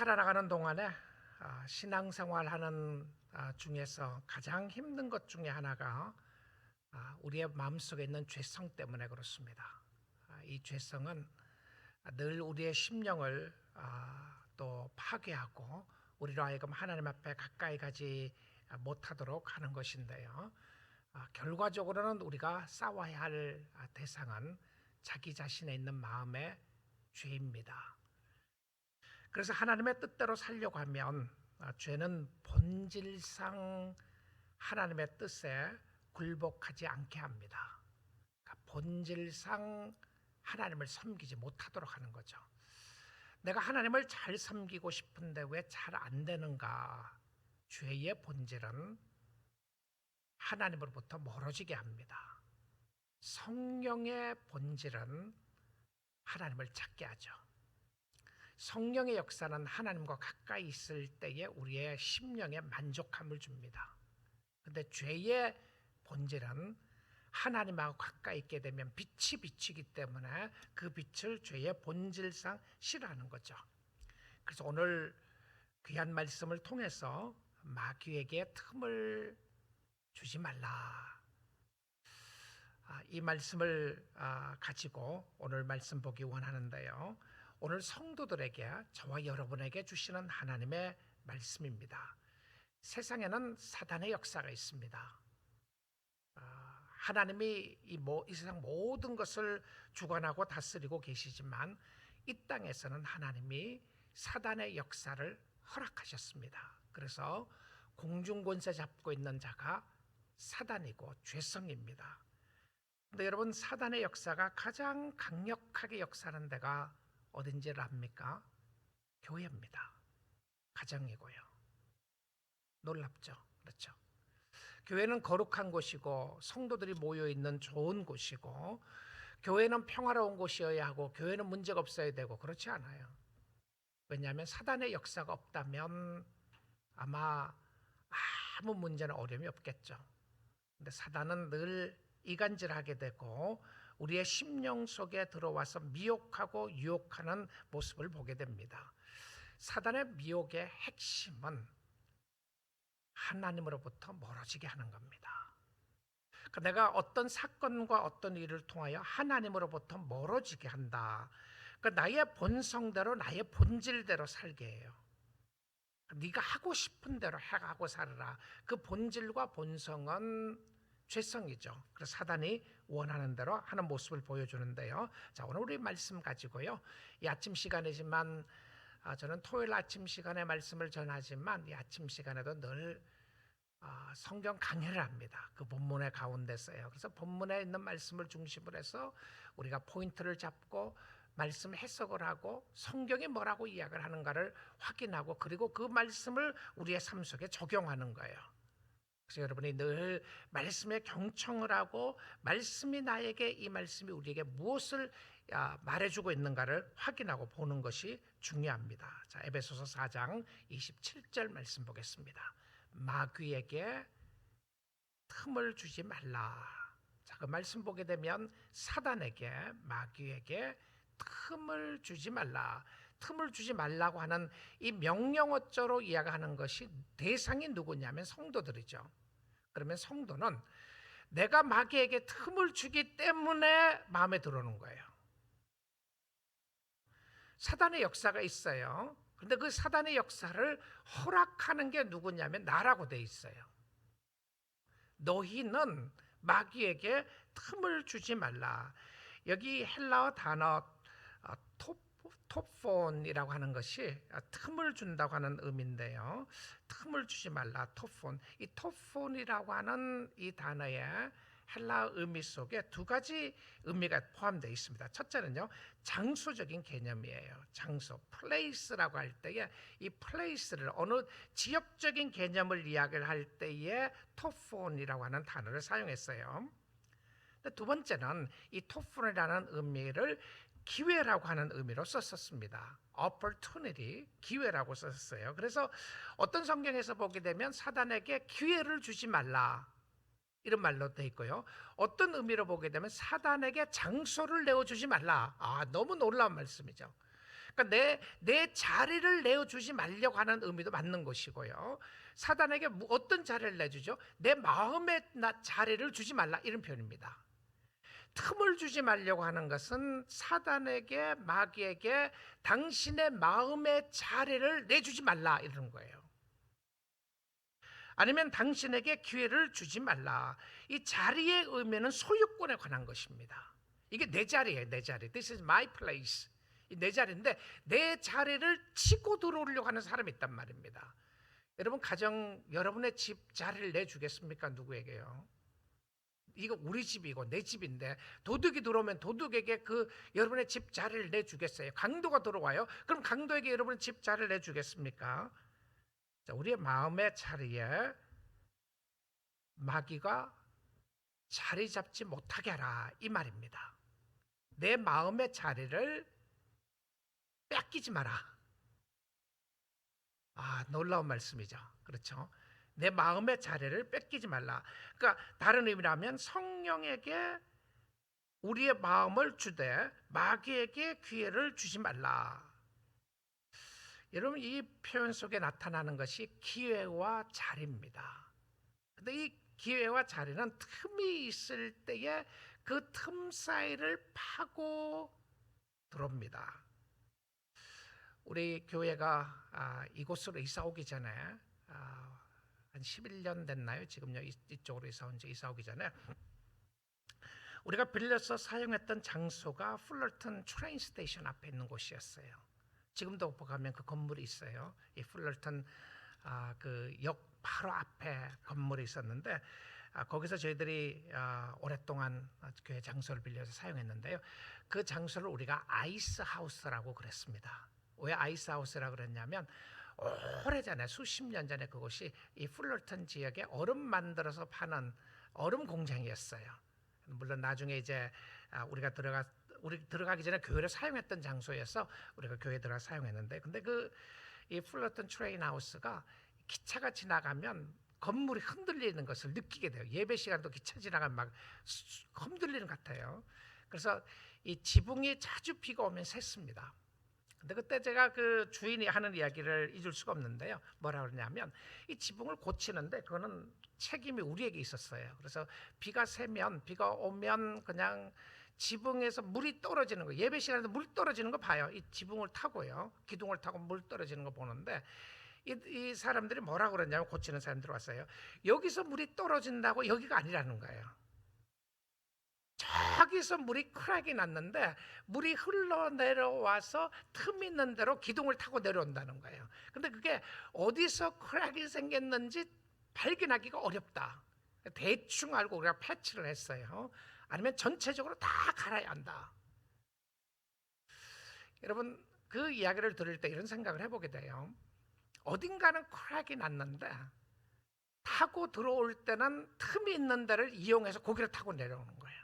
살아나가는 동안에 신앙생활하는 중에서 가장 힘든 것 중에 하나가 우리의 마음속에 있는 죄성 때문에 그렇습니다. 이 죄성은 늘 우리의 심령을 또 파괴하고 우리로 하여금 하나님 앞에 가까이 가지 못하도록 하는 것인데요. 결과적으로는 우리가 싸워야 할 대상은 자기 자신에 있는 마음의 죄입니다. 그래서 하나님의 뜻대로 살려고 하면 죄는 본질상 하나님의 뜻에 굴복하지 않게 합니다. 그러니까 본질상 하나님을 섬기지 못하도록 하는 거죠. 내가 하나님을 잘 섬기고 싶은데 왜 잘 안 되는가? 죄의 본질은 하나님으로부터 멀어지게 합니다. 성령의 본질은 하나님을 찾게 하죠. 성령의 역사는 하나님과 가까이 있을 때에 우리의 심령에 만족함을 줍니다. 그런데 죄의 본질은 하나님하고 가까이 있게 되면 빛이 비치기 때문에 그 빛을 죄의 본질상 싫어하는 거죠. 그래서 오늘 귀한 말씀을 통해서 마귀에게 틈을 주지 말라. 이 말씀을 가지고 오늘 말씀 보기 원하는데요. 오늘 성도들에게, 저와 여러분에게 주시는 하나님의 말씀입니다. 세상에는 사단의 역사가 있습니다. 하나님이 이 세상 모든 것을 주관하고 다스리고 계시지만 이 땅에서는 하나님이 사단의 역사를 허락하셨습니다. 그래서 공중권세 잡고 있는 자가 사단이고 죄성입니다. 근데 여러분, 사단의 역사가 가장 강력하게 역사하는 데가 어딘지를 압니까? 교회입니다. 가정이고요. 놀랍죠? 그렇죠? 교회는 거룩한 곳이고 성도들이 모여있는 좋은 곳이고 교회는 평화로운 곳이어야 하고 교회는 문제가 없어야 되고 그렇지 않아요. 왜냐하면 사단의 역사가 없다면 아마 아무 문제나 어려움이 없겠죠. 근데 사단은 늘 이간질하게 되고 우리의 심령 속에 들어와서 미혹하고 유혹하는 모습을 보게 됩니다. 사단의 미혹의 핵심은 하나님으로부터 멀어지게 하는 겁니다. 그러니까 내가 어떤 사건과 어떤 일을 통하여 하나님으로부터 멀어지게 한다. 그러니까 나의 본성대로, 나의 본질대로 살게 해요. 네가 하고 싶은 대로 하고 살아라. 그 본질과 본성은 죄성이죠. 그래서 사단이 원하는 대로 하는 모습을 보여주는데요. 자, 오늘 우리 말씀 가지고요. 이 아침 시간이지만 저는 토요일 아침 시간에 말씀을 전하지만 이 아침 시간에도 늘 성경 강해를 합니다. 그 본문의 가운데서요. 그래서 본문에 있는 말씀을 중심으로 해서 우리가 포인트를 잡고 말씀 해석을 하고 성경이 뭐라고 이야기를 하는가를 확인하고 그리고 그 말씀을 우리의 삶 속에 적용하는 거예요. 그래서 여러분이 늘 말씀에 경청을 하고 말씀이 나에게, 이 말씀이 우리에게 무엇을 말해주고 있는가를 확인하고 보는 것이 중요합니다. 자, 에베소서 4장 27절 말씀 보겠습니다. 마귀에게 틈을 주지 말라. 자, 그 말씀 보게 되면 사단에게, 마귀에게 틈을 주지 말라. 틈을 주지 말라고 하는 이 명령어조로 이야기하는 것이 대상이 누구냐면 성도들이죠. 그러면 성도는 내가 마귀에게 틈을 주기 때문에 마음에 들어오는 거예요. 사단의 역사가 있어요. 그런데 그 사단의 역사를 허락하는 게 누구냐면 나라고 돼 있어요. 너희는 마귀에게 틈을 주지 말라. 여기 헬라어 단어 톱폰이라고 하는 것이 틈을 준다고 하는 의미인데요. 틈을 주지 말라, 톱폰. 이 톱폰이라고 하는 이 단어에 헬라 의미 속에 두 가지 의미가 포함되어 있습니다. 첫째는요, 장소적인 개념이에요. 장소, place라고 할 때에 이 place를 어느 지역적인 개념을 이야기를 할 때에 톱폰이라고 하는 단어를 사용했어요. 두 번째는 이 톱폰이라는 의미를 기회라고 하는 의미로 썼었습니다. opportunity, 기회라고 썼어요. 그래서 어떤 성경에서 보게 되면 사단에게 기회를 주지 말라, 이런 말로 되어 있고요. 어떤 의미로 보게 되면 사단에게 장소를 내어주지 말라. 너무 놀라운 말씀이죠. 그러니까 내 자리를 내어주지 말려고 하는 의미도 맞는 것이고요. 사단에게 어떤 자리를 내주죠? 내 마음의 자리를 주지 말라, 이런 표현입니다. 틈을 주지 말려고 하는 것은 사단에게, 마귀에게 당신의 마음의 자리를 내주지 말라, 이런 거예요. 아니면 당신에게 기회를 주지 말라. 이 자리의 의미는 소유권에 관한 것입니다. 이게 내 자리예요, 내 자리. This is my place. 내 자리인데 내 자리를 치고 들어오려고 하는 사람이 있단 말입니다. 여러분, 가정, 여러분의 집 자리를 내주겠습니까? 누구에게요? 이거 우리 집이고 내 집인데 도둑이 들어오면 도둑에게 여러분의 집 자리를 내주겠어요? 강도가 들어와요? 그럼 강도에게 여러분의 집 자리를 내주겠습니까? 자, 우리의 마음의 자리에 마귀가 자리 잡지 못하게 하라, 이 말입니다. 내 마음의 자리를 뺏기지 마라. 놀라운 말씀이죠. 그렇죠? 내 마음의 자리를 뺏기지 말라. 그러니까 다른 의미라면 성령에게 우리의 마음을 주되 마귀에게 기회를 주지 말라. 여러분, 이 표현 속에 나타나는 것이 기회와 자리입니다. 근데 이 기회와 자리는 틈이 있을 때에 그 틈 사이를 파고 들어옵니다. 우리 교회가 이곳으로 이사 오기 전에 한 11년 됐나요? 지금요, 이쪽으로 이사 오기 전에 우리가 빌려서 사용했던 장소가 풀러턴 트레인 스테이션 앞에 있는 곳이었어요. 지금도 가면 그 건물이 있어요. 이 풀러턴 그 역 바로 앞에 건물이 있었는데 거기서 저희들이 오랫동안 교회 장소를 빌려서 사용했는데요. 그 장소를 우리가 아이스 하우스라고 그랬습니다. 왜 아이스 하우스라고 그랬냐면 오래전에, 수십 년 전에 그곳이 이 풀러턴 지역에 얼음 만들어서 파는 얼음 공장이었어요. 물론 나중에 이제 우리 들어가기 전에 교회를 사용했던 장소여서 우리가 교회에 들어가 사용했는데, 근데 이 풀러턴 트레인 하우스가 기차가 지나가면 건물이 흔들리는 것을 느끼게 돼요. 예배 시간도 기차 지나가면 막 흔들리는 것 같아요. 그래서 이 지붕이 자주 비가 오면 샜습니다. 근데 그때 제가 그 주인이 하는 이야기를 잊을 수가 없는데요. 뭐라 그러냐면 이 지붕을 고치는데 그거는 책임이 우리에게 있었어요. 그래서 비가 오면 그냥 지붕에서 물이 떨어지는 거, 예배 시간에도 물 떨어지는 거 봐요. 이 지붕을 타고요, 기둥을 타고 물 떨어지는 거 보는데 이 사람들이 뭐라 그러냐면, 고치는 사람들 왔어요. 여기서 물이 떨어진다고 여기가 아니라는 거예요. 저기서 물이 크랙이 났는데 물이 흘러내려와서 틈 있는 대로 기둥을 타고 내려온다는 거예요. 근데 그게 어디서 크랙이 생겼는지 발견하기가 어렵다. 대충 알고 우리가 패치를 했어요. 아니면 전체적으로 다 갈아야 한다. 여러분, 그 이야기를 들을 때 이런 생각을 해보게 돼요. 어딘가는 크랙이 났는데 타고 들어올 때는 틈이 있는 데를 이용해서 거기를 타고 내려오는 거예요.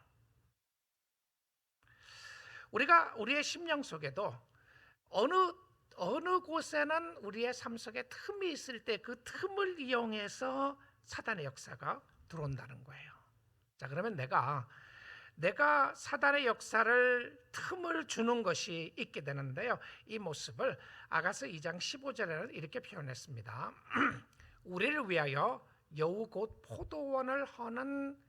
우리의 심령 속에도 어느 곳에는 우리의 삶 속에 틈이 있을 때 그 틈을 이용해서 사단의 역사가 들어온다는 거예요. 자, 그러면 내가 사단의 역사를 틈을 주는 것이 있게 되는데요. 이 모습을 아가서 2장 15절에는 이렇게 표현했습니다. 우리를 위하여 여우 곧 포도원을 허는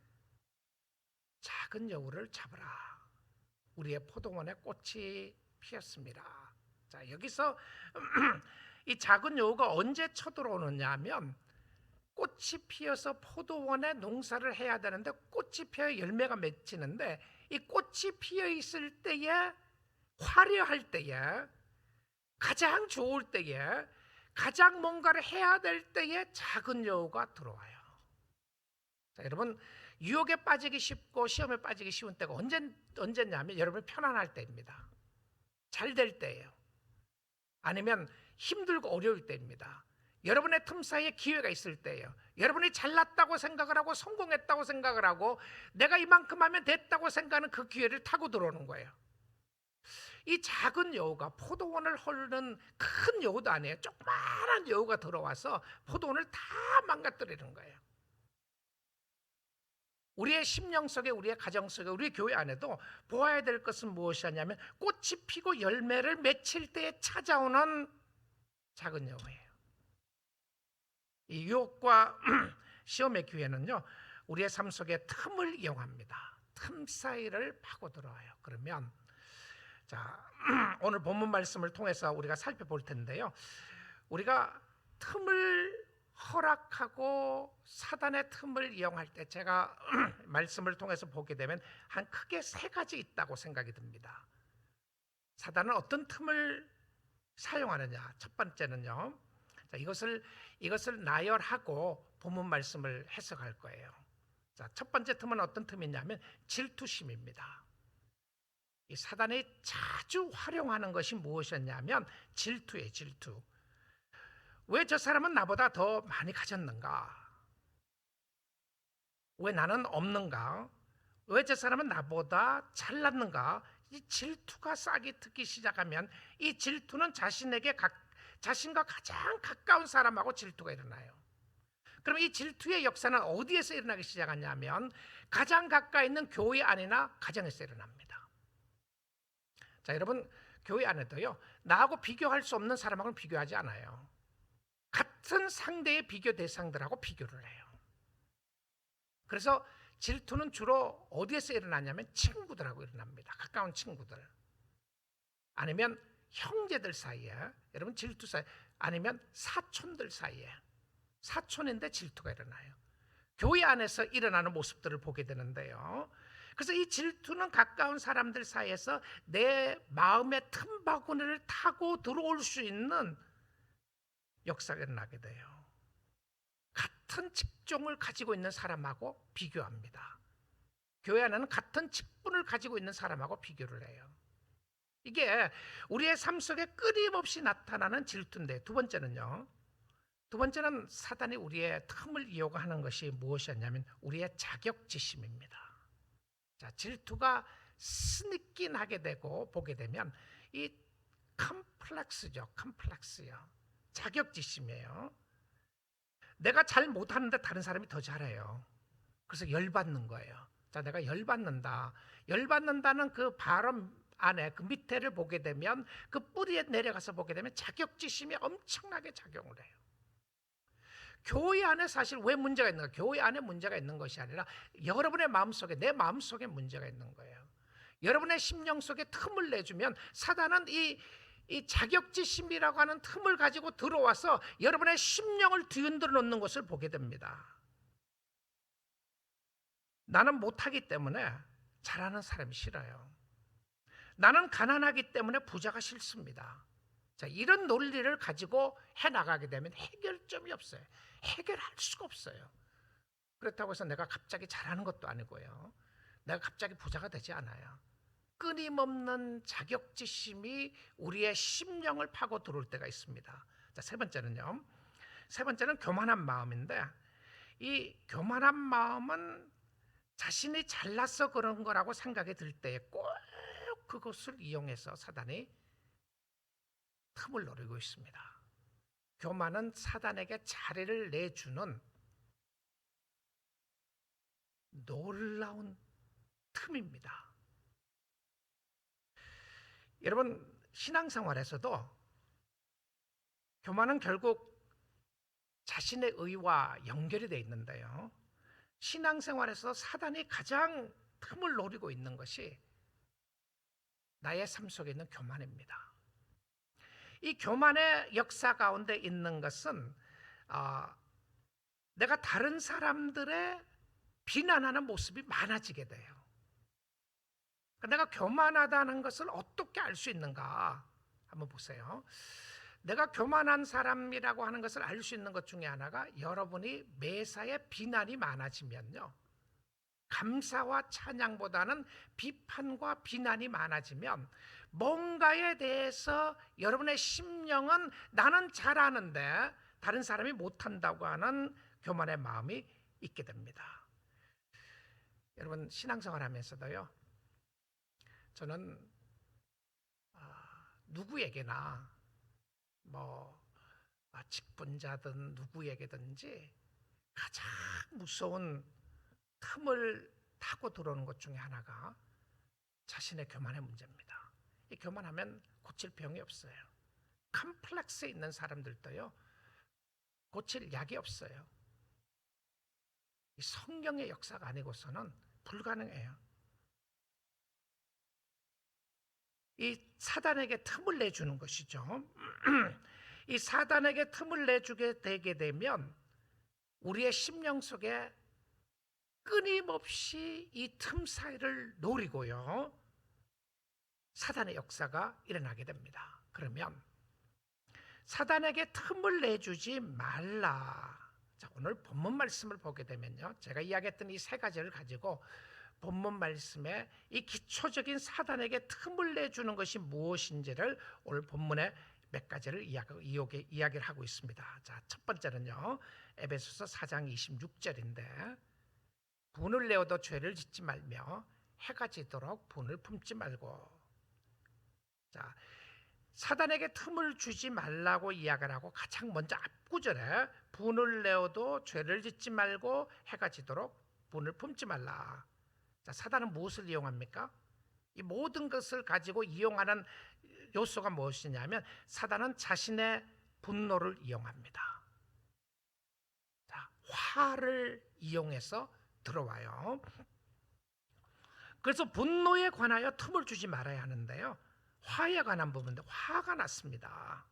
작은 여우를 잡으라. 우리의 포도원에 꽃이 피었습니다. 자, 여기서 이 작은 여우가 언제 쳐들어오느냐 하면, 꽃이 피어서 포도원에 농사를 해야 되는데 꽃이 피어 열매가 맺히는데, 이 꽃이 피어 있을 때에, 화려할 때에, 가장 좋을 때에, 가장 뭔가를 해야 될 때에 작은 여우가 들어와요. 자, 여러분, 유혹에 빠지기 쉽고 시험에 빠지기 쉬운 때가 언제냐면 여러분이 편안할 때입니다. 잘 될 때예요. 아니면 힘들고 어려울 때입니다. 여러분의 틈 사이에 기회가 있을 때예요. 여러분이 잘났다고 생각을 하고 성공했다고 생각을 하고 내가 이만큼 하면 됐다고 생각하는 그 기회를 타고 들어오는 거예요. 이 작은 여우가 포도원을 헐는 큰 여우도 아니에요. 조그마한 여우가 들어와서 포도원을 다 망가뜨리는 거예요. 우리의 심령 속에, 우리의 가정 속에, 우리의 교회 안에도 보아야 될 것은 무엇이냐면 꽃이 피고 열매를 맺힐 때에 찾아오는 작은 여호예요. 이 유혹과 시험의 기회는요, 우리의 삶 속에 틈을 이용합니다. 틈 사이를 파고 들어와요. 그러면 자, 오늘 본문 말씀을 통해서 우리가 살펴볼 텐데요, 우리가 틈을 허락하고 사단의 틈을 이용할 때 제가 말씀을 통해서 보게 되면 한 크게 세 가지 있다고 생각이 듭니다. 사단은 어떤 틈을 사용하느냐? 첫 번째는요, 자, 이것을 나열하고 본문 말씀을 해석할 거예요. 자, 첫 번째 틈은 어떤 틈이냐면 질투심입니다. 이 사단이 자주 활용하는 것이 무엇이었냐면 질투예요. 질투. 왜 저 사람은 나보다 더 많이 가졌는가? 왜 나는 없는가? 왜 저 사람은 나보다 잘났는가? 이 질투가 싹이 트기 시작하면 이 질투는 자신과 가장 가까운 사람하고 질투가 일어나요. 그럼 이 질투의 역사는 어디에서 일어나기 시작하냐면 가장 가까이 있는 교회 안이나 가정에서 일어납니다. 자, 여러분, 교회 안에도요, 나하고 비교할 수 없는 사람하고는 비교하지 않아요. 같은 상대의 비교 대상들하고 비교를 해요. 그래서 질투는 주로 어디에서 일어나냐면 친구들하고 일어납니다. 가까운 친구들, 아니면 형제들 사이에, 여러분 질투 사이, 아니면 사촌들 사이에, 사촌인데 질투가 일어나요. 교회 안에서 일어나는 모습들을 보게 되는데요, 그래서 이 질투는 가까운 사람들 사이에서 내 마음의 틈바구니를 타고 들어올 수 있는 역사가 일어나게 돼요. 같은 직종을 가지고 있는 사람하고 비교합니다. 교회 안에는 같은 직분을 가지고 있는 사람하고 비교를 해요. 이게 우리의 삶 속에 끊임없이 나타나는 질투인데, 두 번째는 사단이 우리의 틈을 이용하는 것이 무엇이었냐면 우리의 자격지심입니다. 자, 질투가 스니킹하게 되고 보게 되면 이 컴플렉스죠. 컴플렉스요. 자격지심이에요. 내가 잘 못하는데 다른 사람이 더 잘해요. 그래서 열받는 거예요. 자, 내가 열받는다. 열받는다는 그 발음 안에 그 밑에를 보게 되면, 그 뿌리에 내려가서 보게 되면 자격지심이 엄청나게 작용을 해요. 교회 안에 사실 왜 문제가 있는가? 교회 안에 문제가 있는 것이 아니라 여러분의 마음속에, 내 마음속에 문제가 있는 거예요. 여러분의 심령 속에 틈을 내주면 사단은 이 자격지심이라고 하는 틈을 가지고 들어와서 여러분의 심령을 뒤흔들어 놓는 것을 보게 됩니다. 나는 못하기 때문에 잘하는 사람이 싫어요. 나는 가난하기 때문에 부자가 싫습니다. 자, 이런 논리를 가지고 해나가게 되면 해결점이 없어요. 해결할 수가 없어요. 그렇다고 해서 내가 갑자기 잘하는 것도 아니고요, 내가 갑자기 부자가 되지 않아요. 끊임없는 자격지심이 우리의 심령을 파고 들어올 때가 있습니다. 자, 세 번째는 교만한 마음인데, 이 교만한 마음은 자신이 잘나서 그런 거라고 생각이 들 때에 꼭 그것을 이용해서 사단이 틈을 노리고 있습니다. 교만은 사단에게 자리를 내주는 놀라운 틈입니다. 여러분, 신앙생활에서도 교만은 결국 자신의 의와 연결이 되어 있는데요, 신앙생활에서 사단이 가장 틈을 노리고 있는 것이 나의 삶 속에 있는 교만입니다. 이 교만의 역사 가운데 있는 것은 내가 다른 사람들의 비난하는 모습이 많아지게 돼요. 내가 교만하다는 것을 어떻게 알 수 있는가? 한번 보세요. 내가 교만한 사람이라고 하는 것을 알 수 있는 것 중에 하나가, 여러분이 매사에 비난이 많아지면요, 감사와 찬양보다는 비판과 비난이 많아지면 뭔가에 대해서 여러분의 심령은 나는 잘하는데 다른 사람이 못한다고 하는 교만의 마음이 있게 됩니다. 여러분, 신앙생활 하면서도요, 저는 누구에게나 직분자든 누구에게든지 가장 무서운 틈을 타고 들어오는 것 중에 하나가 자신의 교만의 문제입니다. 이 교만하면 고칠 병이 없어요. 컴플렉스에 있는 사람들도요, 고칠 약이 없어요. 이 성경의 역사가 아니고서는 불가능해요. 이 사단에게 틈을 내주는 것이죠. 이 사단에게 틈을 내주게 되게 되면 우리의 심령 속에 끊임없이 이 틈 사이를 노리고요, 사단의 역사가 일어나게 됩니다. 그러면 사단에게 틈을 내주지 말라. 자, 오늘 본문 말씀을 보게 되면요, 제가 이야기했던 이 세 가지를 가지고 본문 말씀에 이 기초적인 사단에게 틈을 내주는 것이 무엇인지를 오늘 본문에 몇 가지를 이야기를 하고 있습니다. 자, 첫 번째는요, 에베소서 4장 26절인데, 분을 내어도 죄를 짓지 말며 해가 지도록 분을 품지 말고. 자, 사단에게 틈을 주지 말라고 이야기를 하고 가장 먼저 앞구절에 분을 내어도 죄를 짓지 말고 해가 지도록 분을 품지 말라. 자, 사단은 무엇을 이용합니까? 이 모든 것을 가지고 이용하는 요소가 무엇이냐면 사단은 자신의 분노를 이용합니다. 자, 화를 이용해서 들어와요. 그래서 분노에 관하여 틈을 주지 말아야 하는데요, 화에 관한 부분인데 화가 났습니다.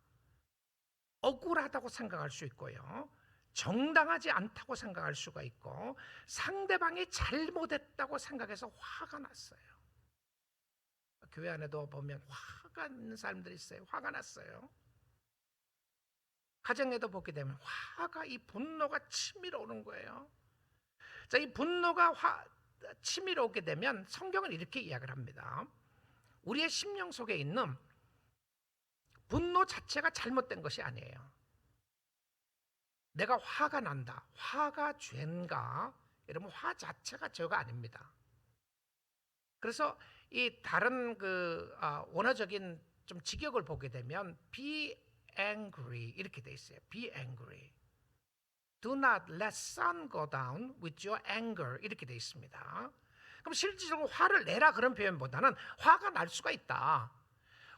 억울하다고 생각할 수 있고요, 정당하지 않다고 생각할 수가 있고, 상대방이 잘못했다고 생각해서 화가 났어요. 교회 안에도 보면 화가 있는 사람들이 있어요. 화가 났어요. 가정에도 보게 되면 화가, 이 분노가 치밀어 오는 거예요. 자, 이 분노가 치밀어 오게 되면 성경은 이렇게 이야기를 합니다. 우리의 심령 속에 있는 분노 자체가 잘못된 것이 아니에요. 내가 화가 난다, 화가 죄인가? 이러면 화 자체가 죄가 아닙니다. 그래서 이 다른 원어적인 좀 직역을 보게 되면 be angry 이렇게 돼 있어요. be angry. Do not let sun go down with your anger 이렇게 돼 있습니다. 그럼 실질적으로 화를 내라 그런 표현보다는 화가 날 수가 있다.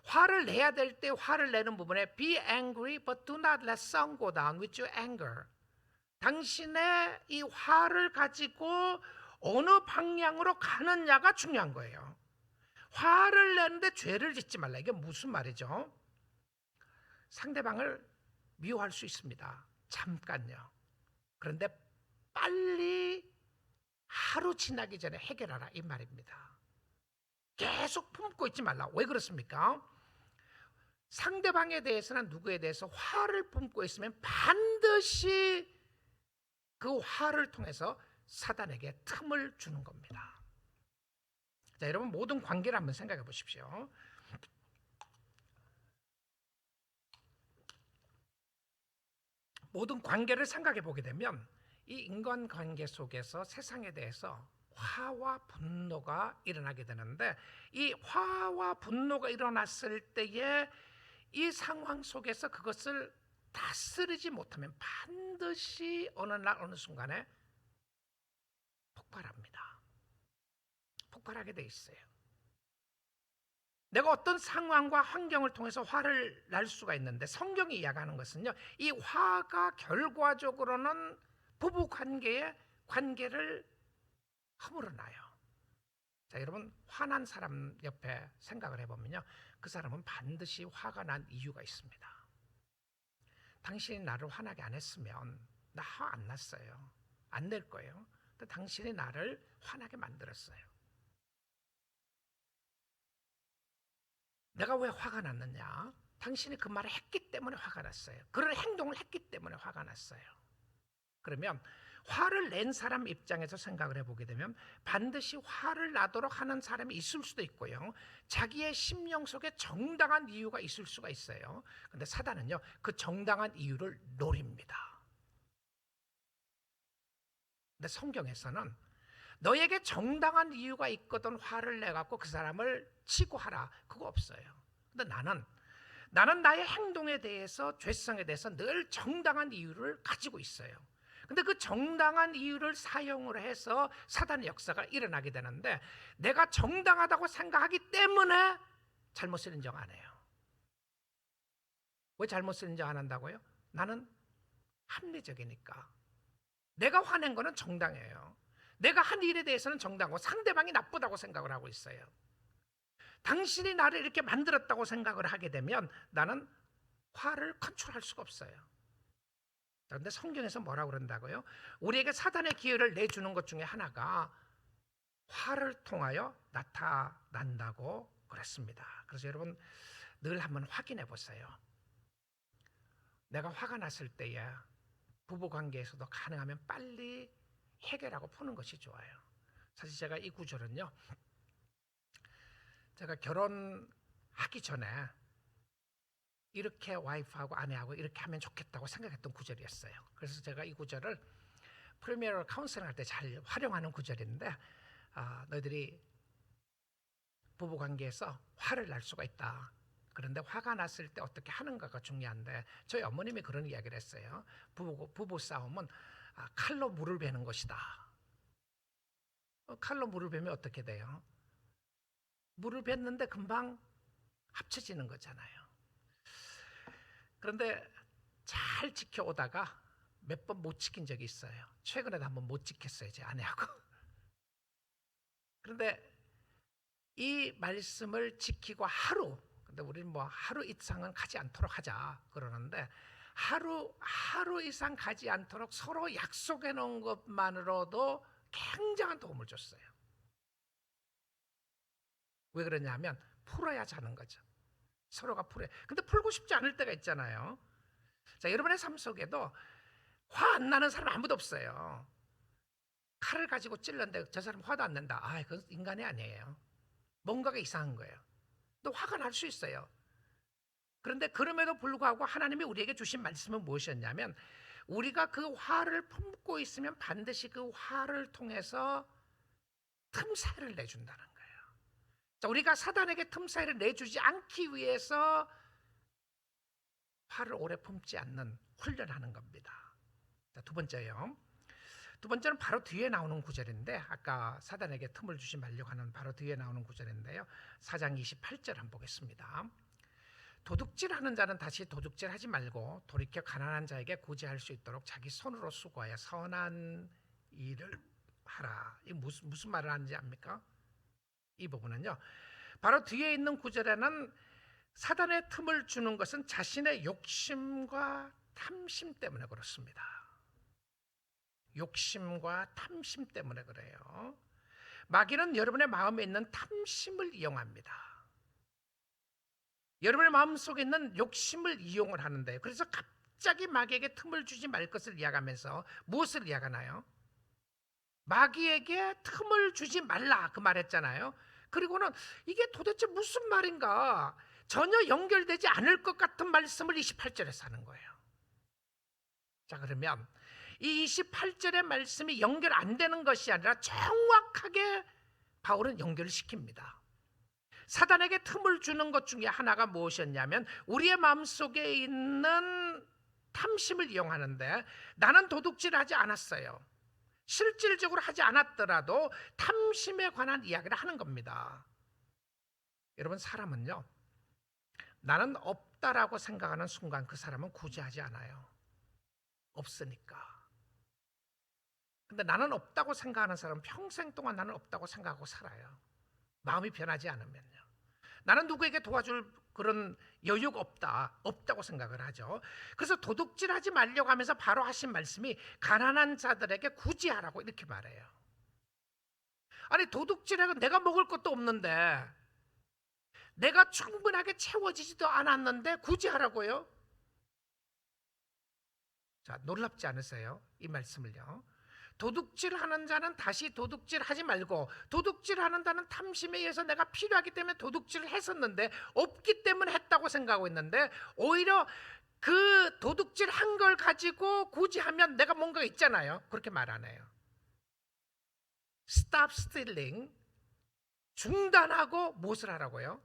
화를 내야 될 때 화를 내는 부분에 be angry but do not let sun go down with your anger. 당신의 이 화를 가지고 어느 방향으로 가느냐가 중요한 거예요. 화를 내는데 죄를 짓지 말라. 이게 무슨 말이죠? 상대방을 미워할 수 있습니다. 잠깐요. 그런데 빨리 하루 지나기 전에 해결하라 이 말입니다. 계속 품고 있지 말라. 왜 그렇습니까? 상대방에 대해서나 누구에 대해서 화를 품고 있으면 반드시 그 화를 통해서 사단에게 틈을 주는 겁니다. 자, 여러분 모든 관계를 한번 생각해 보십시오. 모든 관계를 생각해 보게 되면 이 인간관계 속에서 세상에 대해서 화와 분노가 일어나게 되는데, 이 화와 분노가 일어났을 때에 이 상황 속에서 그것을 다스리지 못하면 반드시 어느 날 어느 순간에 폭발합니다. 폭발하게 돼 있어요. 내가 어떤 상황과 환경을 통해서 화를 날 수가 있는데, 성경이 이야기하는 것은요, 이 화가 결과적으로는 부부 관계를 허물어놔요. 자, 여러분 화난 사람 옆에 생각을 해보면요, 그 사람은 반드시 화가 난 이유가 있습니다. 당신이 나를 화나게 안 했으면 나 화 안 났어요. 안 낼 거예요. 근데 당신이 나를 화나게 만들었어요. 내가 왜 화가 났느냐? 당신이 그 말을 했기 때문에 화가 났어요. 그런 행동을 했기 때문에 화가 났어요. 그러면 화를 낸 사람 입장에서 생각을 해보게 되면 반드시 화를 나도록 하는 사람이 있을 수도 있고요, 자기의 심령 속에 정당한 이유가 있을 수가 있어요. 그런데 사단은요, 그 정당한 이유를 노립니다. 근데 성경에서는 너에게 정당한 이유가 있거든 화를 내갖고 그 사람을 치고 하라, 그거 없어요. 근데 나는 나의 행동에 대해서, 죄성에 대해서 늘 정당한 이유를 가지고 있어요. 근데 그 정당한 이유를 사용을 해서 사단의 역사가 일어나게 되는데, 내가 정당하다고 생각하기 때문에 잘못을 인정 안 해요. 왜 잘못을 인정 안 한다고요? 나는 합리적이니까. 내가 화낸 거는 정당해요. 내가 한 일에 대해서는 정당하고 상대방이 나쁘다고 생각을 하고 있어요. 당신이 나를 이렇게 만들었다고 생각을 하게 되면 나는 화를 컨트롤할 수가 없어요. 그런데 성경에서 뭐라고 그런다고요? 우리에게 사단의 기회를 내주는 것 중에 하나가 화를 통하여 나타난다고 그랬습니다. 그래서 여러분 늘 한번 확인해 보세요. 내가 화가 났을 때에 부부관계에서도 가능하면 빨리 해결하고 푸는 것이 좋아요. 사실 제가 이 구절은요, 제가 결혼하기 전에 이렇게 와이프하고 아내하고 이렇게 하면 좋겠다고 생각했던 구절이었어요. 그래서 제가 이 구절을 프리미어 카운셀링 할 때 잘 활용하는 구절인데, 너희들이 부부관계에서 화를 날 수가 있다. 그런데 화가 났을 때 어떻게 하는가가 중요한데, 저희 어머님이 그런 이야기를 했어요. 부부 싸움은 칼로 물을 베는 것이다. 칼로 물을 베면 어떻게 돼요? 물을 뱉는데 금방 합쳐지는 거잖아요. 그런데 잘 지켜오다가 몇 번 못 지킨 적이 있어요. 최근에도 한번 못 지켰어요, 제 아내하고. 그런데 이 말씀을 지키고 하루, 근데 우리는 뭐 하루 이상은 가지 않도록 하자 그러는데, 하루 이상 가지 않도록 서로 약속해 놓은 것만으로도 굉장한 도움을 줬어요. 왜 그러냐면 풀어야 자는 거죠. 서로가 풀어야. 근데 풀고 싶지 않을 때가 있잖아요. 자, 여러분의 삶 속에도 화 안 나는 사람 아무도 없어요. 칼을 가지고 찔렀는데 저 사람 화도 안 낸다. 그건 인간이 아니에요. 뭔가가 이상한 거예요. 또 화가 날 수 있어요. 그런데 그럼에도 불구하고 하나님이 우리에게 주신 말씀은 무엇이었냐면, 우리가 그 화를 품고 있으면 반드시 그 화를 통해서 틈사이를 내준다는 거예요. 자, 우리가 사단에게 틈사이를 내주지 않기 위해서 화를 오래 품지 않는 훈련하는 겁니다. 자, 두 번째요. 두 번째는 바로 뒤에 나오는 구절인데, 아까 사단에게 틈을 주지 말려고 하는 바로 뒤에 나오는 구절인데요. 4장 28절 한번 보겠습니다. 도둑질하는 자는 다시 도둑질하지 말고 돌이켜 가난한 자에게 구제할 수 있도록 자기 손으로 수고하여 선한 일을 하라. 이 무슨 말을 하는지 압니까? 이 부분은요, 바로 뒤에 있는 구절에는 사단의 틈을 주는 것은 자신의 욕심과 탐심 때문에 그렇습니다. 욕심과 탐심 때문에 그래요. 마귀는 여러분의 마음에 있는 탐심을 이용합니다. 여러분의 마음속에 있는 욕심을 이용을 하는데요. 그래서 갑자기 마귀에게 틈을 주지 말 것을 이야기하면서 무엇을 이야기하나요? 마귀에게 틈을 주지 말라 그 말했잖아요. 그리고는 이게 도대체 무슨 말인가, 전혀 연결되지 않을 것 같은 말씀을 28절에서 하는 거예요. 자, 그러면 이 28절의 말씀이 연결 안 되는 것이 아니라 정확하게 바울은 연결을 시킵니다. 사단에게 틈을 주는 것 중에 하나가 무엇이었냐면, 우리의 마음속에 있는 탐심을 이용하는데, 나는 도둑질하지 않았어요. 실질적으로 하지 않았더라도 탐심에 관한 이야기를 하는 겁니다. 여러분, 사람은요, 나는 없다라고 생각하는 순간 그 사람은 구제하지 않아요. 없으니까. 근데 나는 없다고 생각하는 사람은 평생 동안 나는 없다고 생각하고 살아요. 마음이 변하지 않으면요. 나는 누구에게 도와줄 그런 여유가 없다고 생각을 하죠. 그래서 도둑질하지 말려고 하면서 바로 하신 말씀이 가난한 자들에게 구제하라고 이렇게 말해요. 아니, 도둑질하고 내가 먹을 것도 없는데, 내가 충분하게 채워지지도 않았는데 구제하라고요? 자, 놀랍지 않으세요? 이 말씀을요. 도둑질하는 자는 다시 도둑질하지 말고, 도둑질하는 자는 탐심에 의해서 내가 필요하기 때문에 도둑질을 했었는데 없기 때문에 했다고 생각하고 있는데, 오히려 그 도둑질한 걸 가지고 구제하면 내가 뭔가가 있잖아요. 그렇게 말 안 해요. Stop stealing, 중단하고 무엇을 하라고요?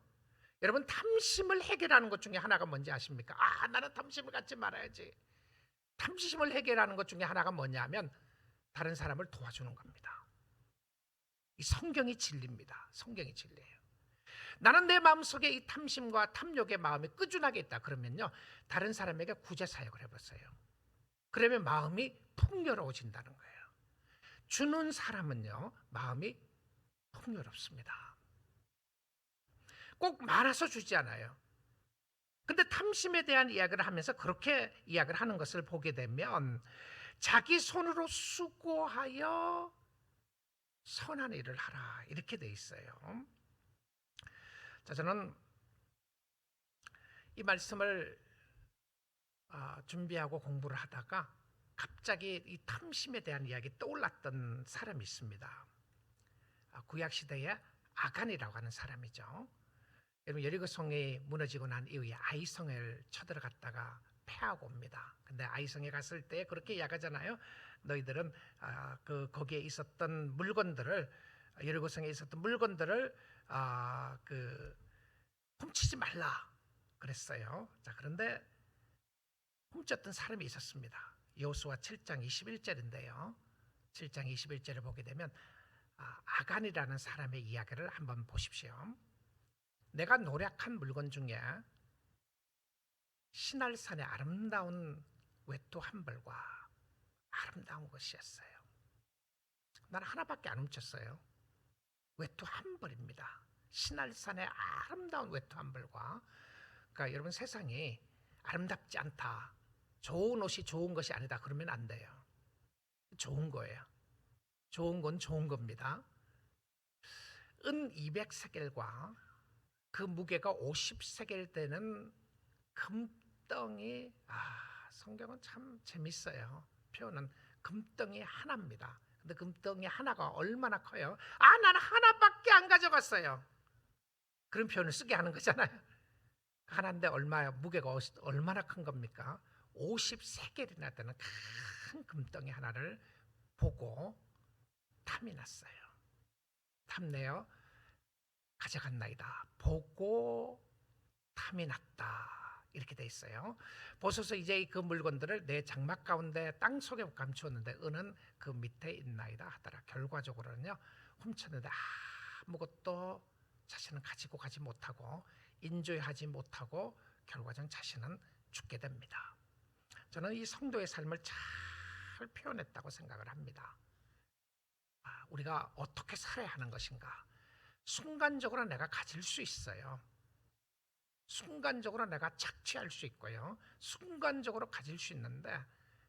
여러분, 탐심을 해결하는 것 중에 하나가 뭔지 아십니까? 나는 탐심을 갖지 말아야지. 탐심을 해결하는 것 중에 하나가 뭐냐면 다른 사람을 도와주는 겁니다. 이 성경이 진리입니다. 성경이 진리예요. 나는 내 마음속에 이 탐심과 탐욕의 마음이 꾸준하게 있다 그러면요, 다른 사람에게 구제 사역을 해보세요. 그러면 마음이 풍요로워진다는 거예요. 주는 사람은요, 마음이 풍요롭습니다. 꼭 많아서 주지 않아요. 근데 탐심에 대한 이야기를 하면서 그렇게 이야기를 하는 것을 보게 되면 자기 손으로 수고하여 선한 일을 하라 이렇게 돼 있어요. 자, 저는 이 말씀을 준비하고 공부를 하다가 갑자기 이 탐심에 대한 이야기 떠올랐던 사람이 있습니다. 구약 시대의 아간이라고 하는 사람이죠. 여러분, 여리고성이 무너지고 난 이후에 아이성을 쳐들어갔다가 패하고 옵니다. 근데 아이성에 갔을 때 그렇게 이야기하잖아요. 너희들은 거기에 있었던 물건들을, 여리고성에 있었던 물건들을 훔치지 말라 그랬어요. 자, 그런데 훔쳤던 사람이 있었습니다. 여호수아 7장 21절인데요. 7장 21절을 보게 되면 아간이라는 사람의 이야기를 한번 보십시오. 내가 노력한 물건 중에 시날산의 아름다운 외투 한 벌과 아름다운 것이었어요. 나는 하나밖에 안 훔쳤어요. 외투 한 벌입니다. 시날산의 아름다운 외투 한 벌과, 그러니까 여러분, 세상이 아름답지 않다, 좋은 옷이 좋은 것이 아니다 그러면 안 돼요. 좋은 거예요. 좋은 건 좋은 겁니다. 은 200세겔과 그 무게가 50세겔 되는 금덩이, 성경은 참 재밌어요. 표현은 금덩이 하나입니다. 근데 금덩이 하나가 얼마나 커요? 나는 하나밖에 안 가져갔어요. 그런 표현을 쓰게 하는 거잖아요. 하나인데 얼마야? 무게가 얼마나 큰 겁니까? 50세겔이나 되는 큰 금덩이 하나를 보고 탐이 났어요. 탐내어 가져갔나이다. 보고 탐이 났다. 이렇게 돼 있어요. 보소서 이제 그 물건들을 내 장막 가운데 땅 속에 감추었는데 은은 그 밑에 있나이다 하더라. 결과적으로는요, 훔쳤는데 아무것도 자신은 가지고 가지 못하고 인조하지 못하고 결과적으로 자신은 죽게 됩니다. 저는 이 성도의 삶을 잘 표현했다고 생각을 합니다. 우리가 어떻게 살아야 하는 것인가? 순간적으로 내가 가질 수 있어요. 순간적으로 내가 착취할 수 있고요. 순간적으로 가질 수 있는데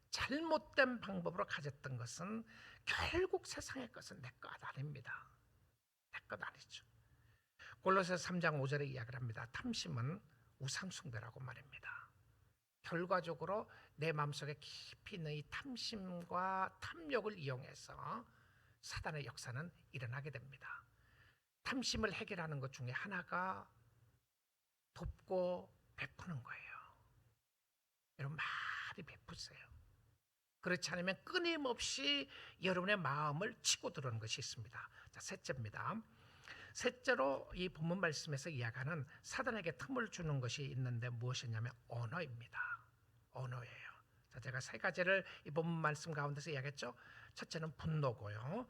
잘못된 방법으로 가졌던 것은 결국 세상의 것은 내 것 아닙니다. 내 것 아니죠. 골로새서 3장 5절에 이야기를 합니다. 탐심은 우상숭배라고 말입니다. 결과적으로 내 마음속에 깊이 있는 이 탐심과 탐욕을 이용해서 사단의 역사는 일어나게 됩니다. 탐심을 해결하는 것 중에 하나가 돕고 베푸는 거예요. 여러분, 많이 베푸세요. 그렇지 않으면 끊임없이 여러분의 마음을 치고 들어오는 것이 있습니다. 자, 셋째입니다. 셋째로 이 본문 말씀에서 이야기하는 사단에게 틈을 주는 것이 있는데 무엇이냐면 언어입니다. 언어예요. 자, 제가 세 가지를 이 본문 말씀 가운데서 이야기했죠. 첫째는 분노고요.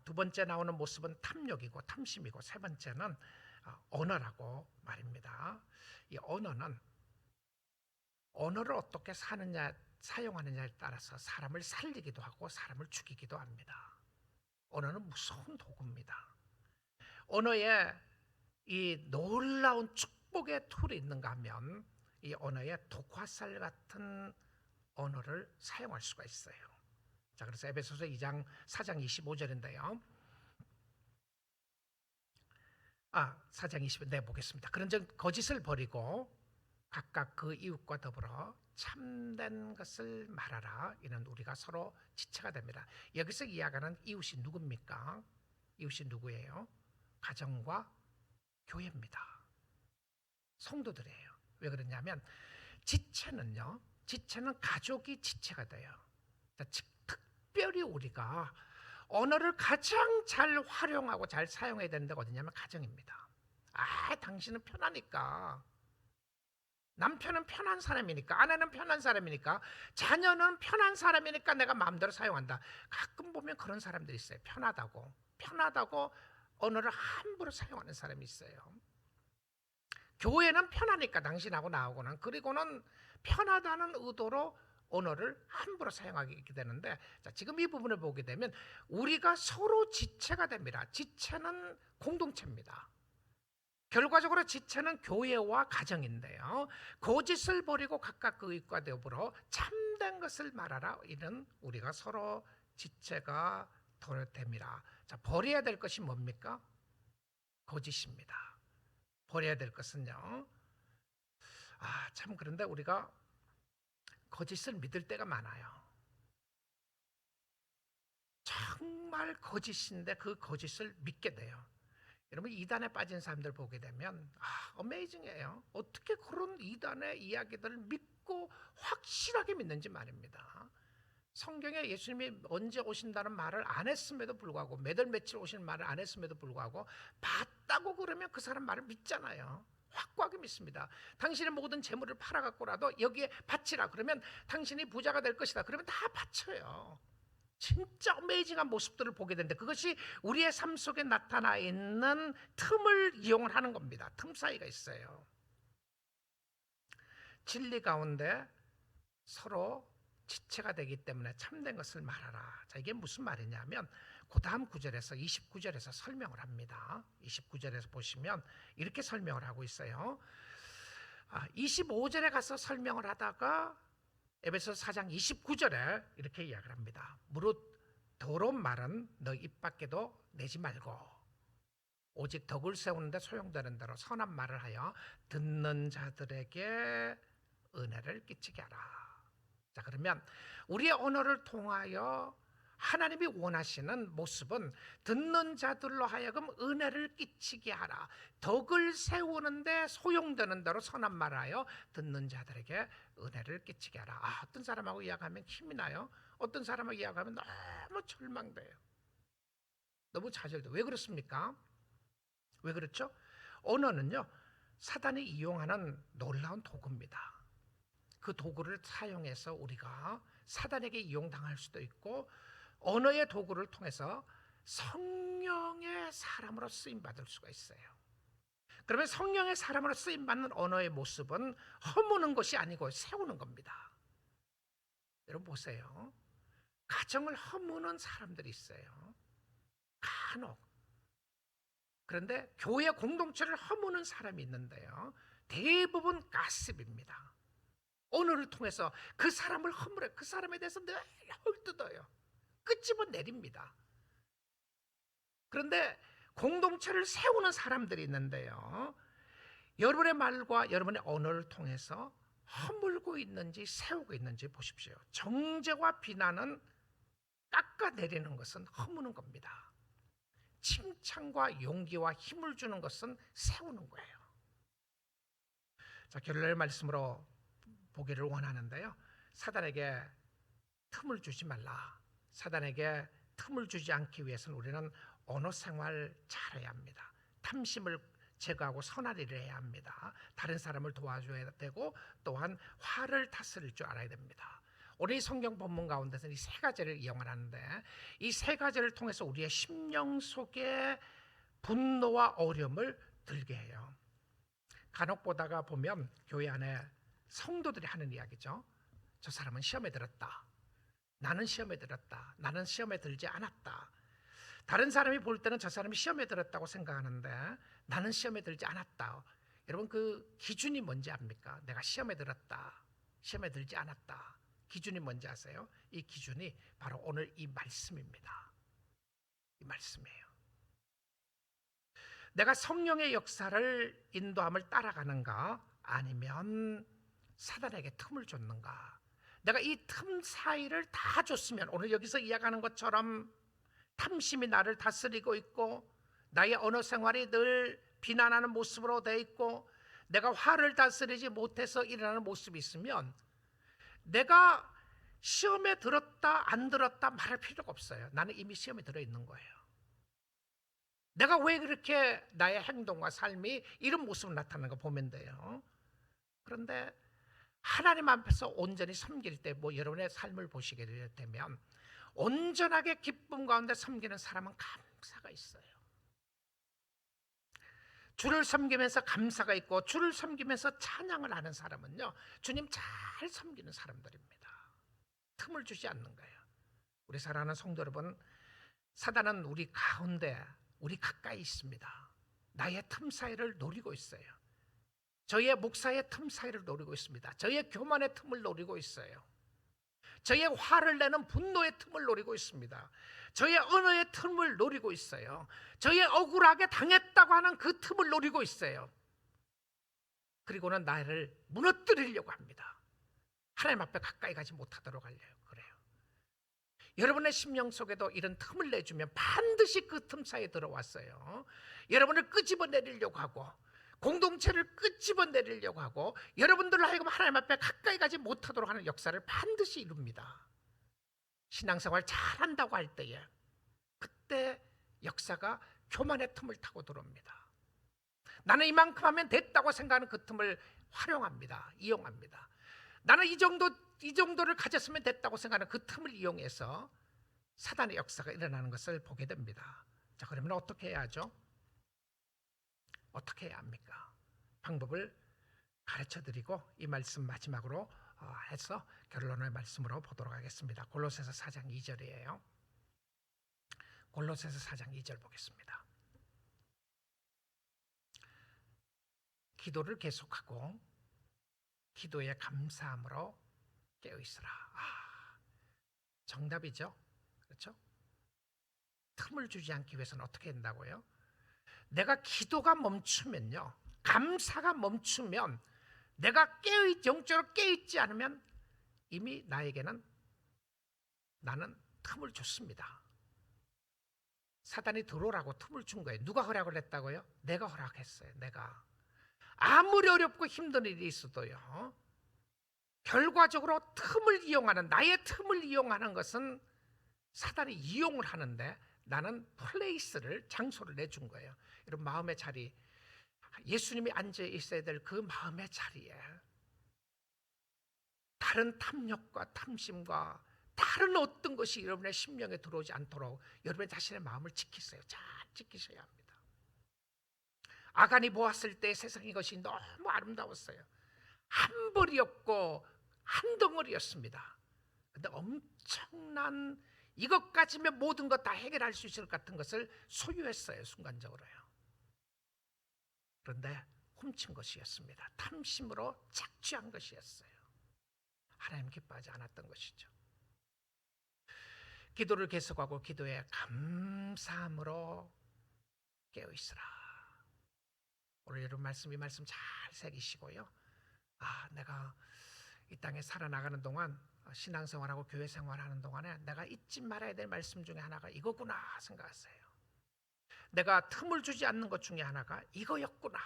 두 번째 나오는 모습은 탐욕이고 탐심이고, 세 번째는 언어라고 말입니다. 이 언어를 어떻게 사용하느냐에 따라서 사람을 살리기도 하고 사람을 죽이기도 합니다. 언어는 무서운 도구입니다. 언어에 이 놀라운 축복의 툴이 있는가 하면 이 언어에 독화살 같은 언어를 사용할 수가 있어요. 자, 그래서 에베소서 2장 4장 25절인데요. 4장 20절 내보겠습니다. 그런즉 거짓을 버리고 각각 그 이웃과 더불어 참된 것을 말하라. 이는 우리가 서로 지체가 됩니다. 여기서 이야기하는 이웃이 누굽니까? 이웃이 누구예요? 가정과 교회입니다. 성도들이에요. 왜 그러냐면 지체는 가족이 지체가 돼요. 특별히 우리가 언어를 가장 잘 활용하고 잘 사용해야 되는 데가 어디냐면 가정입니다. 당신은 편하니까 남편은 편한 사람이니까, 아내는 편한 사람이니까, 자녀는 편한 사람이니까 내가 마음대로 사용한다. 가끔 보면 그런 사람들이 있어요. 편하다고 언어를 함부로 사용하는 사람이 있어요. 교회는 편하니까 당신하고 나하고는, 그리고는 편하다는 의도로 언어를 함부로 사용하게 되는데, 자, 지금 이 부분을 보게 되면 우리가 서로 지체가 됩니다. 지체는 공동체입니다. 결과적으로 지체는 교회와 가정인데요. 거짓을 버리고 각각 그 입과 더불어 참된 것을 말하라. 이는 우리가 서로 지체가 됩니다. 자, 버려야 될 것이 뭡니까? 거짓입니다. 버려야 될 것은요. 참, 그런데 우리가 거짓을 믿을 때가 많아요. 정말 거짓인데 그 거짓을 믿게 돼요. 여러분, 이단에 빠진 사람들 보게 되면 어메이징해요. 어떻게 그런 이단의 이야기들을 믿고 확실하게 믿는지 말입니다. 성경에 예수님이 언제 오신다는 말을 안 했음에도 불구하고, 몇 월 며칠 오시는 말을 안 했음에도 불구하고 봤다고 그러면 그 사람 말을 믿잖아요. 확고하게 믿습니다. 당신의 모든 재물을 팔아갖고라도 여기에 바치라 그러면 당신이 부자가 될 것이다 그러면 다 바쳐요. 진짜 어메이징한 모습들을 보게 되는데, 그것이 우리의 삶 속에 나타나 있는 틈을 이용을 하는 겁니다. 틈 사이가 있어요. 진리 가운데 서로 지체가 되기 때문에 참된 것을 말하라. 자, 이게 무슨 말이냐면 그 다음 구절에서 29절에서 설명을 합니다. 29절에서 보시면 이렇게 설명을 하고 있어요. 25절에 가서 설명을 하다가 에베소서 4장 29절에 이렇게 이야기를 합니다. 무릇 더러운 말은 너 입 밖에도 내지 말고 오직 덕을 세우는데 소용되는 대로 선한 말을 하여 듣는 자들에게 은혜를 끼치게 하라. 자, 그러면 우리의 언어를 통하여 하나님이 원하시는 모습은 듣는 자들로 하여금 은혜를 끼치게 하라. 덕을 세우는데 소용되는 대로 선한 말을 하여 듣는 자들에게 은혜를 끼치게 하라. 어떤 사람하고 이야기하면 힘이 나요. 어떤 사람하고 이야기하면 너무 절망돼요. 너무 좌절돼요. 왜 그렇습니까? 왜 그렇죠? 언어는요, 사단이 이용하는 놀라운 도구입니다. 그 도구를 사용해서 우리가 사단에게 이용당할 수도 있고, 언어의 도구를 통해서 성령의 사람으로 쓰임받을 수가 있어요. 그러면 성령의 사람으로 쓰임받는 언어의 모습은 허무는 것이 아니고 세우는 겁니다. 여러분 보세요. 가정을 허무는 사람들이 있어요. 간혹. 그런데 교회 공동체를 허무는 사람이 있는데요. 대부분 가십입니다. 언어를 통해서 그 사람을 허물해, 그 사람에 대해서 늘 헐뜯어요. 끝집어 내립니다. 그런데 공동체를 세우는 사람들이 있는데요. 여러분의 말과 여러분의 언어를 통해서 허물고 있는지 세우고 있는지 보십시오. 정죄와 비난은 깎아내리는 것은 허무는 겁니다. 칭찬과 용기와 힘을 주는 것은 세우는 거예요. 자, 결론의 말씀으로 보기를 원하는데요. 사단에게 틈을 주지 말라. 사단에게 틈을 주지 않기 위해서는 우리는 언어 생활 잘해야 합니다. 탐심을 제거하고 선한 일을 해야 합니다. 다른 사람을 도와줘야 되고, 또한 화를 다스릴 줄 알아야 됩니다. 오늘 이 성경 본문 가운데서는 이 세 가지를 이용을 하는데, 이 세 가지를 통해서 우리의 심령 속에 분노와 어려움을 들게 해요. 간혹 보다가 보면 교회 안에 성도들이 하는 이야기죠. 저 사람은 시험에 들었다. 나는 시험에 들었다. 나는 시험에 들지 않았다. 다른 사람이 볼 때는 저 사람이 시험에 들었다고 생각하는데 나는 시험에 들지 않았다. 여러분, 그 기준이 뭔지 압니까? 내가 시험에 들었다, 시험에 들지 않았다. 기준이 뭔지 아세요? 이 기준이 바로 오늘 이 말씀입니다. 이 말씀이에요. 내가 성령의 역사를 인도함을 따라가는가, 아니면 사단에게 틈을 줬는가. 내가 이 틈 사이를 다 줬으면, 오늘 여기서 이야기하는 것처럼 탐심이 나를 다스리고 있고, 나의 언어 생활이 늘 비난하는 모습으로 되어 있고, 내가 화를 다스리지 못해서 일어나는 모습이 있으면, 내가 시험에 들었다 안 들었다 말할 필요가 없어요. 나는 이미 시험에 들어있는 거예요. 내가 왜 그렇게 나의 행동과 삶이 이런 모습을 나타나는 거 보면 돼요. 그런데 하나님 앞에서 온전히 섬길 때 여러분의 삶을 보시게 되면 온전하게 기쁨 가운데 섬기는 사람은 감사가 있어요. 주를 섬기면서 감사가 있고 주를 섬기면서 찬양을 하는 사람은요, 주님 잘 섬기는 사람들입니다. 틈을 주지 않는 거예요. 우리 사랑하는 성도 여러분, 사단은 우리 가운데, 우리 가까이 있습니다. 나의 틈 사이를 노리고 있어요. 저의 목사의 틈 사이를 노리고 있습니다. 저의 교만의 틈을 노리고 있어요. 저의 화를 내는 분노의 틈을 노리고 있습니다. 저의 언어의 틈을 노리고 있어요. 저의 억울하게 당했다고 하는 그 틈을 노리고 있어요. 그리고는 나를 무너뜨리려고 합니다. 하나님 앞에 가까이 가지 못하도록 하려고 그래요. 여러분의 심령 속에도 이런 틈을 내주면 반드시 그 틈 사이에 들어왔어요. 여러분을 끄집어내리려고 하고, 공동체를 끄집어내리려고 하고, 여러분들로 하여금 하나님 앞에 가까이 가지 못하도록 하는 역사를 반드시 이룹니다. 신앙생활 잘한다고 할 때에 그때 역사가 교만의 틈을 타고 들어옵니다. 나는 이만큼 하면 됐다고 생각하는 그 틈을 활용합니다. 이용합니다. 나는 이 정도를 가졌으면 됐다고 생각하는 그 틈을 이용해서 사단의 역사가 일어나는 것을 보게 됩니다. 자, 그러면 어떻게 해야 하죠? 어떻게 해야 합니까? 방법을 가르쳐드리고 이 말씀 마지막으로 해서 결론의 말씀으로 보도록 하겠습니다. 골로새서 4장 2절이에요. 골로새서 4장 2절 보겠습니다. 기도를 계속하고 기도에 감사함으로 깨어있으라. 정답이죠. 그렇죠? 틈을 주지 않기 위해서는 어떻게 된다고요? 내가 기도가 멈추면요, 감사가 멈추면, 내가 영적으로 깨어있지 않으면 이미 나에게는, 나는 틈을 줬습니다. 사단이 들어오라고 틈을 준 거예요. 누가 허락을 했다고요? 내가 허락했어요. 내가. 아무리 어렵고 힘든 일이 있어도요, 결과적으로 틈을 이용하는, 나의 틈을 이용하는 것은 사단이 이용을 하는데, 나는 플레이스를, 장소를 내준 거예요. 이런 마음의 자리, 예수님이 앉아 있어야 될 그 마음의 자리에 다른 탐욕과 탐심과 다른 어떤 것이 여러분의 심령에 들어오지 않도록 여러분의 자신의 마음을 지키세요. 잘 지키셔야 합니다. 아간이 보았을 때 세상의 것이 너무 아름다웠어요. 한 벌이었고 한 덩어리였습니다. 근데 엄청난, 이것까지면 모든 것 다 해결할 수 있을 것 같은 것을 소유했어요. 순간적으로요. 그런데 훔친 것이었습니다. 탐심으로 착취한 것이었어요. 하나님 기뻐하지 않았던 것이죠. 기도를 계속하고 기도에 감사함으로 깨어있으라. 오늘 여러분 이 말씀 잘 새기시고요. 내가 이 땅에 살아나가는 동안, 신앙생활하고 교회생활하는 동안에 내가 잊지 말아야 될 말씀 중에 하나가 이거구나 생각하세요. 내가 틈을 주지 않는 것 중에 하나가 이거였구나.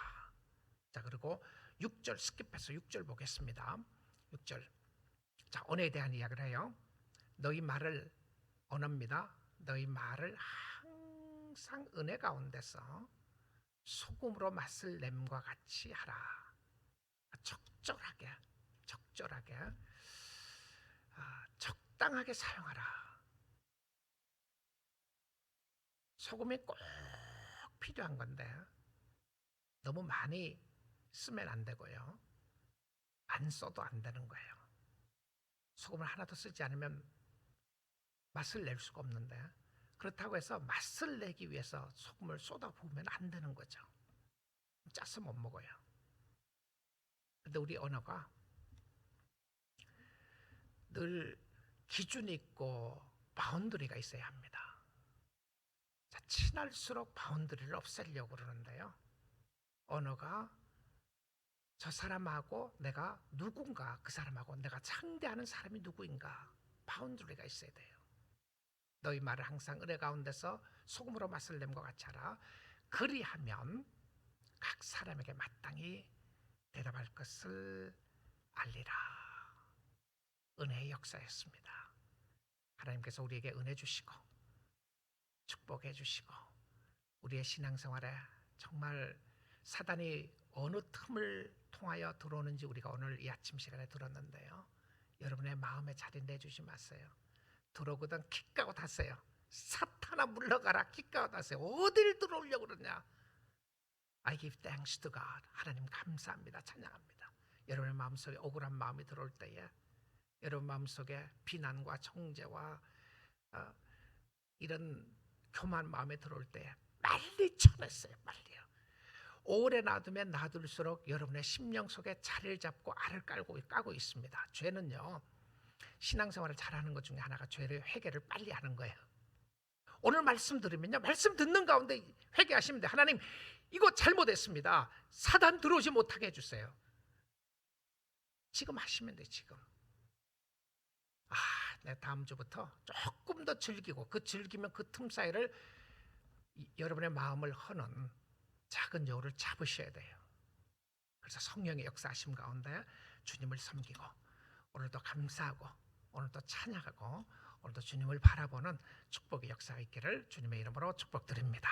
자, 그리고 6절 스킵해서 6절 보겠습니다. 6절. 자, 언어에 대한 이야기를 해요. 너희 말을, 언어입니다. 너희 말을 항상 은혜 가운데서 소금으로 맛을 냄과 같이 하라. 적절하게 적당하게 사용하라. 소금이 꼭 필요한 건데 너무 많이 쓰면 안 되고요, 안 써도 안 되는 거예요. 소금을 하나도 쓰지 않으면 맛을 낼 수가 없는데, 그렇다고 해서 맛을 내기 위해서 소금을 쏟아 부으면 안 되는 거죠. 짜서 못 먹어요. 근데 우리 언어가 늘 기준이 있고 바운더리가 있어야 합니다. 자, 친할수록 바운더리를 없애려고 그러는데요, 언어가 저 사람하고 내가 누군가, 그 사람하고 내가 상대하는 사람이 누구인가, 바운더리가 있어야 돼요. 너희 말을 항상 은혜 가운데서 소금으로 맛을 냄과 같이 하라. 그리하면 각 사람에게 마땅히 대답할 것을 알리라. 은혜의 역사였습니다. 하나님께서 우리에게 은혜 주시고 축복해 주시고 우리의 신앙생활에 정말 사단이 어느 틈을 통하여 들어오는지 우리가 오늘 이 아침 시간에 들었는데요. 여러분의 마음에 자리 내주지 마세요. 들어오거든 킥가고 닫세요. 사탄아 물러가라 킥가고 닫세요. 어딜 들어오려고 그러냐. I give thanks to God. 하나님 감사합니다. 찬양합니다. 여러분의 마음속에 억울한 마음이 들어올 때에, 여러분 마음속에 비난과 정죄와 이런 교만 마음에 들어올 때에 빨리 쳐냈어요. 빨리요. 오래 놔두면 놔둘수록 여러분의 심령 속에 자리를 잡고 알을 까고 있습니다. 죄는요, 신앙생활을 잘하는 것 중에 하나가 죄를 회개를 빨리 하는 거예요. 오늘 말씀 들으면요, 말씀 듣는 가운데 회개하시면 돼요. 하나님 이거 잘못했습니다. 사단 들어오지 못하게 해주세요. 지금 하시면 돼요. 지금. 내 다음 주부터 조금 더 즐기고, 그 즐기면 그 틈 사이를 여러분의 마음을 허는 작은 여우를 잡으셔야 돼요. 그래서 성령의 역사하심 가운데 주님을 섬기고, 오늘도 감사하고, 오늘도 찬양하고, 오늘도 주님을 바라보는 축복의 역사가 있기를 주님의 이름으로 축복드립니다.